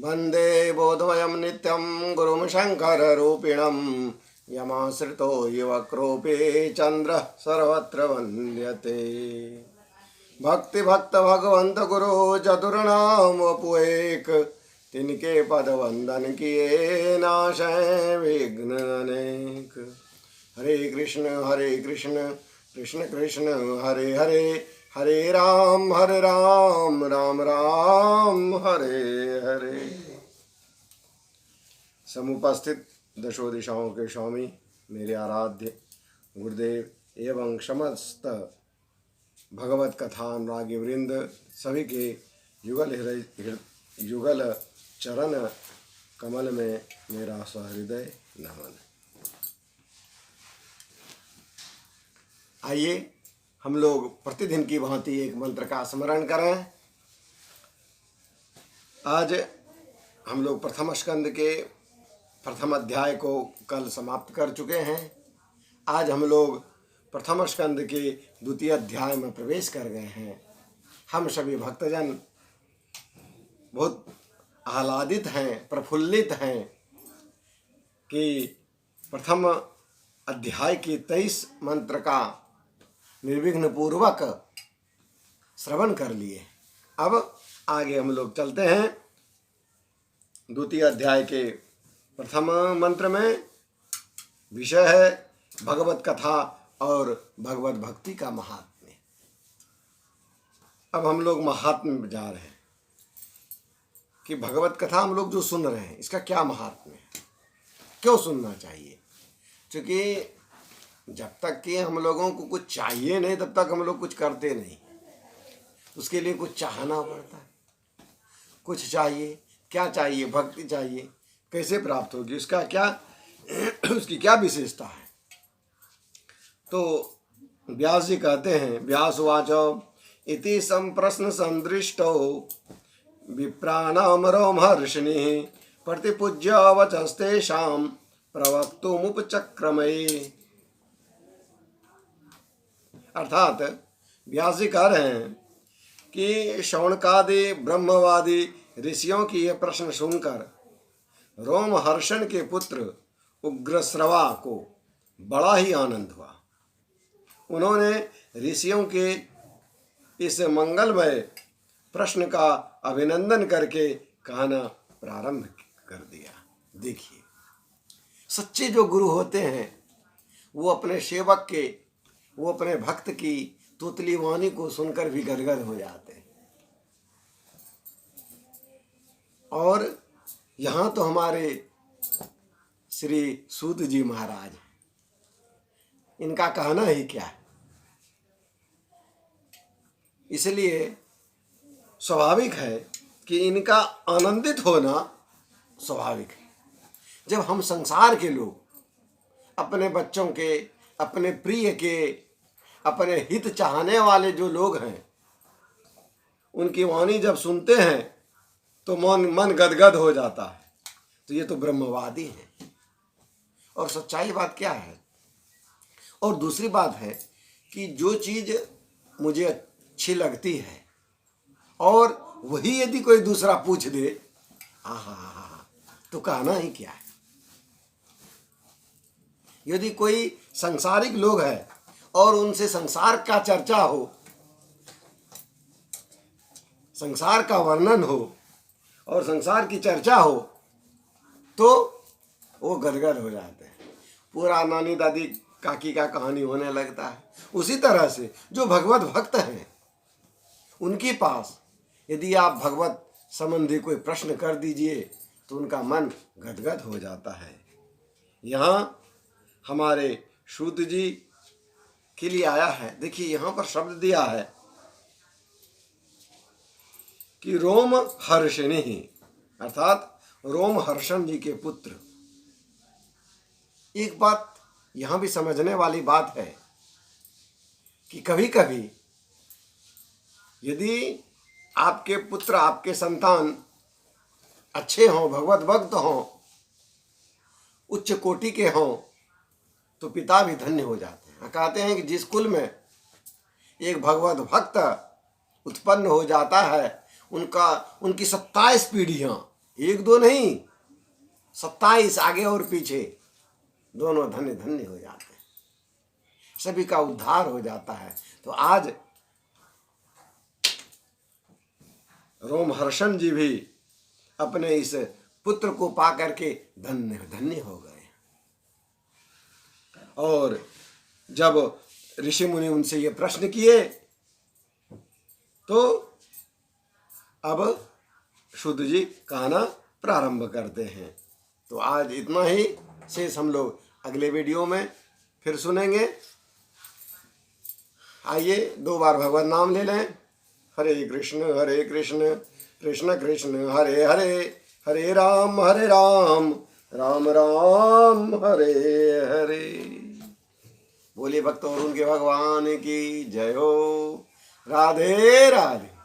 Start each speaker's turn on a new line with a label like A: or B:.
A: वंदे बोधवयं नित्यं गुरुं शङ्कररूपिणं यमाश्रितो युवक्रोपे चंद्र सर्वत्र वन्द्यते। भक्ति भक्त भगवंत गुरु चतुर्नाम वपुएक, तिनके पद वंदन किए नाशै विघ्न अनेक। हरे कृष्ण कृष्ण कृष्ण हरे हरे, हरे राम राम राम हरे हरे। समुपस्थित दशो दिशाओं के स्वामी मेरे आराध्य गुरुदेव एवं समस्त भगवत कथा अनुरागी वृंद सभी के युगल चरण कमल में मेरा सहृदय नमन। आइए हम लोग प्रतिदिन की भांति एक मंत्र का स्मरण करें। आज हम लोग प्रथम स्कंद के प्रथम अध्याय को कल समाप्त कर चुके हैं। आज हम लोग प्रथम स्कंद के द्वितीय अध्याय में प्रवेश कर गए हैं। हम सभी भक्तजन बहुत आह्लादित हैं, प्रफुल्लित हैं कि प्रथम अध्याय के 23 मंत्र का निर्विघ्न पूर्वक श्रवण कर लिए। अब आगे हम लोग चलते हैं। द्वितीय अध्याय के प्रथम मंत्र में विषय है भगवत कथा और भगवत भक्ति का महात्म्य। अब हम लोग महात्म्य में जा रहे हैं कि भगवत कथा हम लोग जो सुन रहे हैं इसका क्या महात्म्य है, क्यों सुनना चाहिए। क्योंकि जब तक कि हम लोगों को कुछ चाहिए नहीं तब तक हम लोग कुछ करते नहीं। उसके लिए कुछ चाहना पड़ता है, कुछ चाहिए। क्या चाहिए? भक्ति चाहिए। कैसे प्राप्त होगी, उसका क्या उसकी क्या विशेषता है। तो व्यास जी कहते हैं, व्यासवाचो इति संप्रश्न संदृष्टो विप्राणाम रोमहर्षिणि प्रतिपूज्य वचस्तेषां प्रवक्तुमुपचक्रमे। अर्थात व्यास जी कह रहे हैं कि शौनकादि ब्रह्मवादी ऋषियों की यह प्रश्न सुनकर रोमहर्षण के पुत्र उग्रश्रवा को बड़ा ही आनंद हुआ। उन्होंने ऋषियों के इस मंगलमय प्रश्न का अभिनंदन करके कहना प्रारंभ कर दिया। देखिए, सच्चे जो गुरु होते हैं वो अपने सेवक के, वो अपने भक्त की तोतली वाणी को सुनकर भी गदगद हो जाते हैं। और यहाँ तो हमारे श्री सूत जी महाराज, इनका कहना ही क्या है। इसलिए स्वाभाविक है कि इनका आनंदित होना स्वाभाविक है। जब हम संसार के लोग अपने बच्चों के, अपने प्रिय के, अपने हित चाहने वाले जो लोग हैं उनकी वाणी जब सुनते हैं तो मन गदगद हो जाता है। तो ये तो ब्रह्मवादी हैं। और सच्चाई बात क्या है। और दूसरी बात है कि जो चीज़ मुझे अच्छी लगती है और वही यदि कोई दूसरा पूछ दे, तो कहना ही क्या है। यदि कोई सांसारिक लोग है और उनसे संसार का चर्चा हो, संसार का वर्णन हो और संसार की चर्चा हो, तो वो गदगद हो जाते हैं। पूरा नानी दादी काकी का कहानी होने लगता है। उसी तरह से जो भगवत भक्त हैं उनके पास यदि आप भगवत संबंधी कोई प्रश्न कर दीजिए तो उनका मन गदगद हो जाता है। यहाँ हमारे सूत जी के लिए आया है। देखिए यहाँ पर शब्द दिया है कि रोम हर्षिणी, अर्थात रोमहर्षण जी के पुत्र। एक बात यहाँ भी समझने वाली बात है कि कभी कभी यदि आपके पुत्र, आपके संतान अच्छे हों, भगवत भक्त हों, उच्च कोटि के हों, तो पिता भी धन्य हो जाते हैं। कहते हैं कि जिस कुल में एक भगवत भक्त उत्पन्न हो जाता है उनकी 27 पीढ़ियाँ एक दो नहीं, 27 आगे और पीछे, दोनों धन्य धन्य हो जाते हैं, सभी का उद्धार हो जाता है। तो आज रोमहर्षण जी भी अपने इस पुत्र को पा करके धन्य धन्य हो गए। और जब ऋषि मुनि उनसे ये प्रश्न किए तो अब शुद्ध जी कहना प्रारंभ करते हैं। तो आज इतना ही, शेष हम लोग अगले वीडियो में फिर सुनेंगे। आइए 2 बार भगवान नाम ले लें। हरे कृष्ण कृष्ण कृष्ण हरे हरे, हरे राम राम राम हरे हरे। बोलिए भक्त और उनके भगवान की जय हो। राधे राधे।